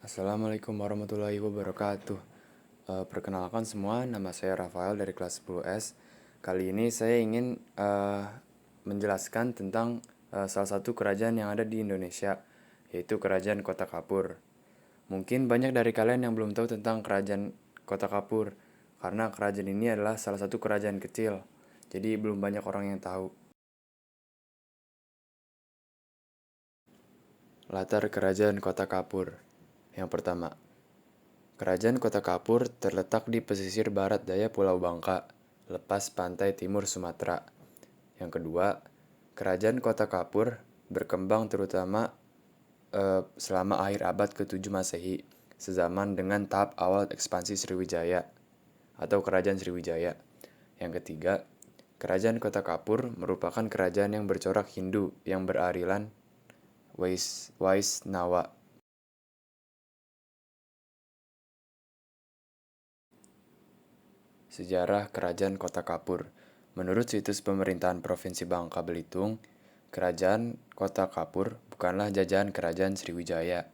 Assalamualaikum warahmatullahi wabarakatuh. Perkenalkan semua, nama saya Rafael dari kelas 10S. Kali ini saya ingin menjelaskan tentang salah satu kerajaan yang ada di Indonesia, yaitu Kerajaan Kota Kapur. Mungkin banyak dari kalian yang belum tahu tentang Kerajaan Kota Kapur, karena kerajaan ini adalah salah satu kerajaan kecil, jadi belum banyak orang yang tahu. Latar Kerajaan Kota Kapur. Yang pertama, Kerajaan Kota Kapur terletak di pesisir barat daya Pulau Bangka, lepas pantai timur Sumatera. Yang kedua, Kerajaan Kota Kapur berkembang terutama selama akhir abad ke-7 Masehi, sezaman dengan tahap awal ekspansi Sriwijaya atau Kerajaan Sriwijaya. Yang ketiga, Kerajaan Kota Kapur merupakan kerajaan yang bercorak Hindu yang berarilan Waisnawa. Sejarah Kerajaan Kota Kapur. Menurut situs pemerintahan Provinsi Bangka Belitung, Kerajaan Kota Kapur bukanlah jajahan Kerajaan Sriwijaya,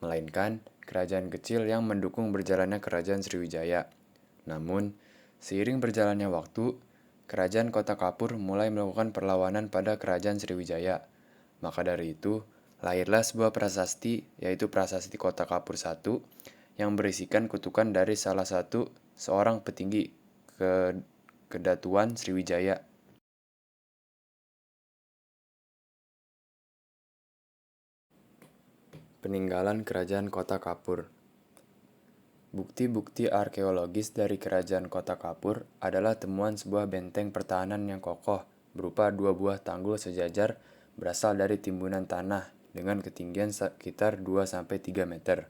melainkan kerajaan kecil yang mendukung berjalannya Kerajaan Sriwijaya. Namun, seiring berjalannya waktu, Kerajaan Kota Kapur mulai melakukan perlawanan pada Kerajaan Sriwijaya. Maka dari itu, lahirlah sebuah prasasti, yaitu Prasasti Kota Kapur I, yang berisikan kutukan dari salah satu seorang petinggi Kedatuan Sriwijaya. Peninggalan Kerajaan Kota Kapur. Bukti-bukti arkeologis dari Kerajaan Kota Kapur adalah temuan sebuah benteng pertahanan yang kokoh berupa dua buah tanggul sejajar berasal dari timbunan tanah dengan ketinggian sekitar 2-3 meter.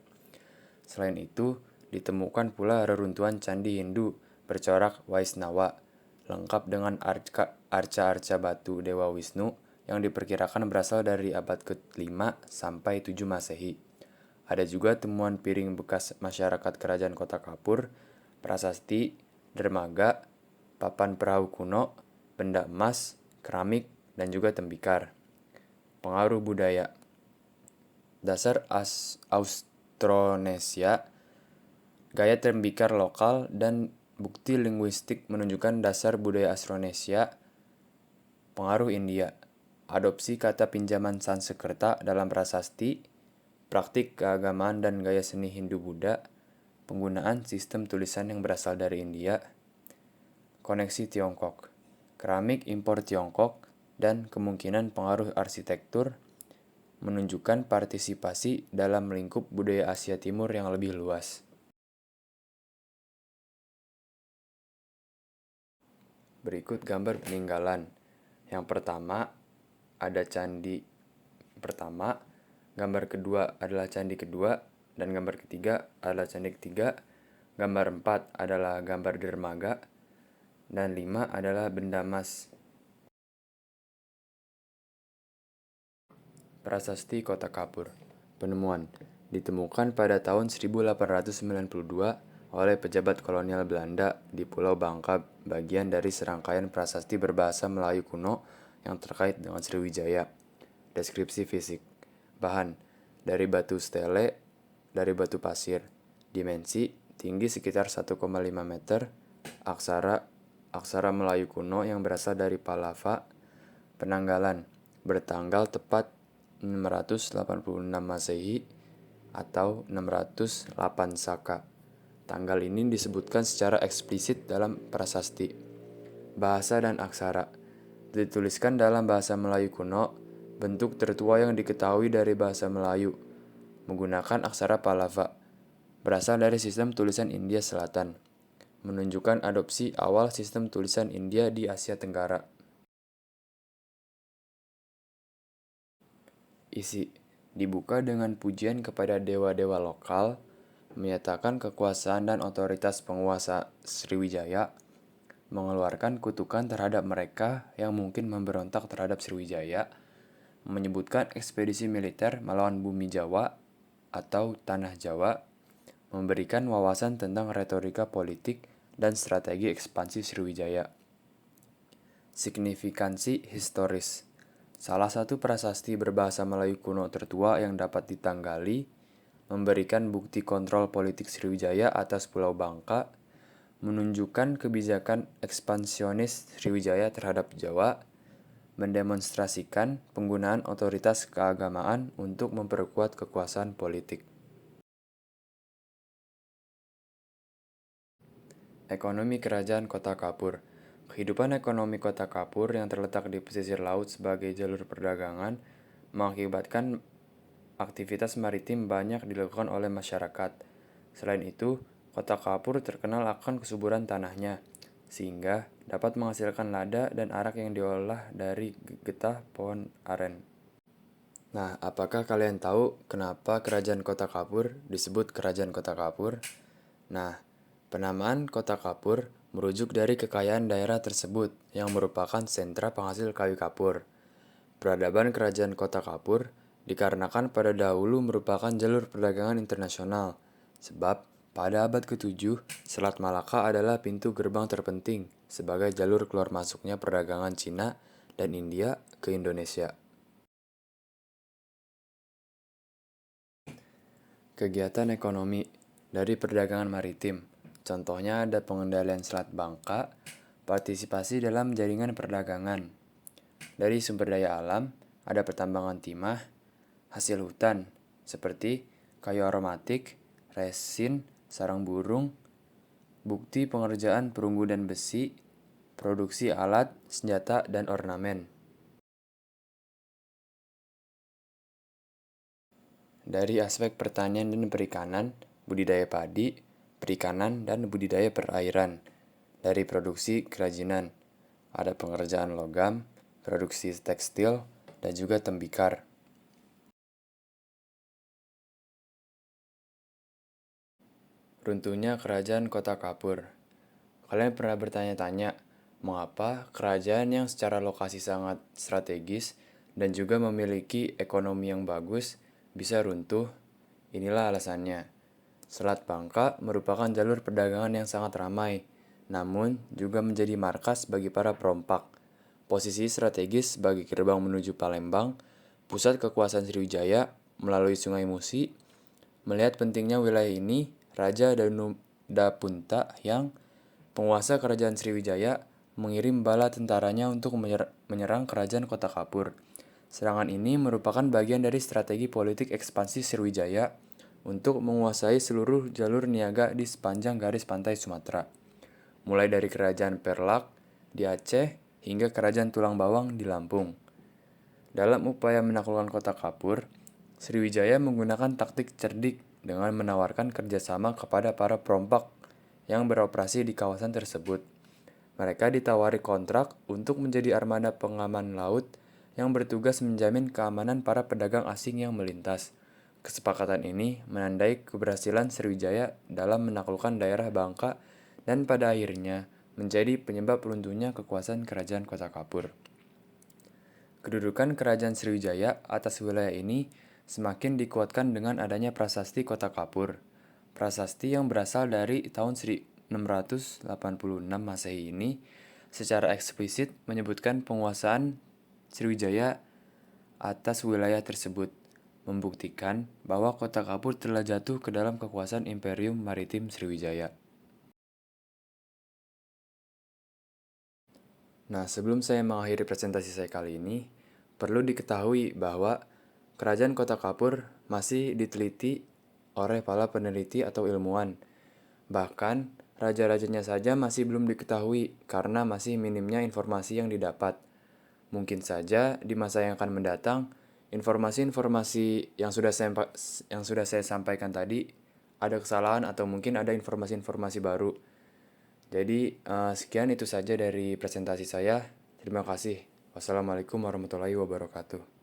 Selain itu, ditemukan pula reruntuhan candi Hindu bercorak Waisnawa, lengkap dengan arca-arca batu Dewa Wisnu yang diperkirakan berasal dari abad ke-5 sampai 7 Masehi. Ada juga temuan piring bekas masyarakat Kerajaan Kota Kapur, prasasti, dermaga, papan perahu kuno, benda emas, keramik, dan juga tembikar. Pengaruh budaya. Dasar Austronesia, gaya tembikar lokal, dan bukti linguistik menunjukkan dasar budaya Austronesia. Pengaruh India. Adopsi kata pinjaman Sanskerta dalam prasasti, praktik keagamaan dan gaya seni Hindu-Buddha, penggunaan sistem tulisan yang berasal dari India, koneksi Tiongkok, keramik impor Tiongkok, dan kemungkinan pengaruh arsitektur menunjukkan partisipasi dalam lingkup budaya Asia Timur yang lebih luas. Berikut gambar peninggalan. Yang pertama ada candi pertama, gambar kedua adalah candi kedua, dan gambar ketiga adalah candi ketiga. Gambar 4 adalah gambar dermaga, dan 5 adalah benda emas. Prasasti Kota Kapur. Penemuan ditemukan pada tahun 1892 oleh pejabat kolonial Belanda di Pulau Bangka, bagian dari serangkaian prasasti berbahasa Melayu kuno yang terkait dengan Sriwijaya. Deskripsi fisik. Bahan dari batu stele, dari batu pasir. Dimensi tinggi sekitar 1,5 meter. Aksara Melayu kuno yang berasal dari Palava. Penanggalan bertanggal tepat 686 Masehi atau 608 Saka. Tanggal ini disebutkan secara eksplisit dalam prasasti. Bahasa dan aksara. Dituliskan dalam bahasa Melayu kuno, bentuk tertua yang diketahui dari bahasa Melayu, menggunakan aksara Palava, berasal dari sistem tulisan India Selatan, menunjukkan adopsi awal sistem tulisan India di Asia Tenggara. Isi dibuka dengan pujian kepada dewa-dewa lokal, menyatakan kekuasaan dan otoritas penguasa Sriwijaya, mengeluarkan kutukan terhadap mereka yang mungkin memberontak terhadap Sriwijaya, menyebutkan ekspedisi militer melawan bumi Jawa atau Tanah Jawa, memberikan wawasan tentang retorika politik dan strategi ekspansi Sriwijaya. Signifikansi historis. Salah satu prasasti berbahasa Melayu kuno tertua yang dapat ditanggali memberikan bukti kontrol politik Sriwijaya atas Pulau Bangka, menunjukkan kebijakan ekspansionis Sriwijaya terhadap Jawa, mendemonstrasikan penggunaan otoritas keagamaan untuk memperkuat kekuasaan politik. Ekonomi Kerajaan Kota Kapur. Kehidupan ekonomi Kota Kapur yang terletak di pesisir laut sebagai jalur perdagangan mengakibatkan aktivitas maritim banyak dilakukan oleh masyarakat. Selain itu, Kota Kapur terkenal akan kesuburan tanahnya, sehingga dapat menghasilkan lada dan arak yang diolah dari getah pohon aren. Nah, apakah kalian tahu kenapa Kerajaan Kota Kapur disebut Kerajaan Kota Kapur? Nah, penamaan Kota Kapur merujuk dari kekayaan daerah tersebut yang merupakan sentra penghasil kayu kapur. Peradaban Kerajaan Kota Kapur dikarenakan pada dahulu merupakan jalur perdagangan internasional, sebab pada abad ke-7, Selat Malaka adalah pintu gerbang terpenting sebagai jalur keluar masuknya perdagangan Cina dan India ke Indonesia. Kegiatan ekonomi dari perdagangan maritim. Contohnya ada pengendalian Selat Bangka, partisipasi dalam jaringan perdagangan. Dari sumber daya alam, ada pertambangan timah, hasil hutan, seperti kayu aromatik, resin, sarang burung, bukti pengerjaan perunggu dan besi, produksi alat, senjata, dan ornamen. Dari aspek pertanian dan perikanan, budidaya padi, perikanan, dan budidaya perairan. Dari produksi kerajinan, ada pengerjaan logam, produksi tekstil, dan juga tembikar. Runtuhnya Kerajaan Kota Kapur. Kalian pernah bertanya-tanya, mengapa kerajaan yang secara lokasi sangat strategis dan juga memiliki ekonomi yang bagus bisa runtuh? Inilah alasannya. Selat Bangka merupakan jalur perdagangan yang sangat ramai, namun juga menjadi markas bagi para perompak. Posisi strategis sebagai gerbang menuju Palembang, pusat kekuasaan Sriwijaya melalui Sungai Musi. Melihat pentingnya wilayah ini, Raja Dapunta yang penguasa kerajaan Sriwijaya mengirim bala tentaranya untuk menyerang kerajaan Kota Kapur. Serangan ini merupakan bagian dari strategi politik ekspansi Sriwijaya untuk menguasai seluruh jalur niaga di sepanjang garis pantai Sumatera, mulai dari Kerajaan Perlak di Aceh hingga Kerajaan Tulang Bawang di Lampung. Dalam upaya menaklukkan Kota Kapur, Sriwijaya menggunakan taktik cerdik dengan menawarkan kerjasama kepada para perompak yang beroperasi di kawasan tersebut. Mereka ditawari kontrak untuk menjadi armada pengaman laut yang bertugas menjamin keamanan para pedagang asing yang melintas. Kesepakatan ini menandai keberhasilan Sriwijaya dalam menaklukkan daerah Bangka dan pada akhirnya menjadi penyebab runtuhnya kekuasaan Kerajaan Kota Kapur. Kedudukan Kerajaan Sriwijaya atas wilayah ini semakin dikuatkan dengan adanya Prasasti Kota Kapur. Prasasti yang berasal dari tahun 1686 Masehi ini secara eksplisit menyebutkan penguasaan Sriwijaya atas wilayah tersebut, membuktikan bahwa Kota Kapur telah jatuh ke dalam kekuasaan Imperium Maritim Sriwijaya. Nah, sebelum saya mengakhiri presentasi saya kali ini, perlu diketahui bahwa Kerajaan Kota Kapur masih diteliti oleh para peneliti atau ilmuwan. Bahkan, raja-rajanya saja masih belum diketahui karena masih minimnya informasi yang didapat. Mungkin saja di masa yang akan mendatang, informasi-informasi yang sudah saya sampaikan tadi ada kesalahan atau mungkin ada informasi-informasi baru. Jadi, sekian itu saja dari presentasi saya. Terima kasih. Wassalamualaikum warahmatullahi wabarakatuh.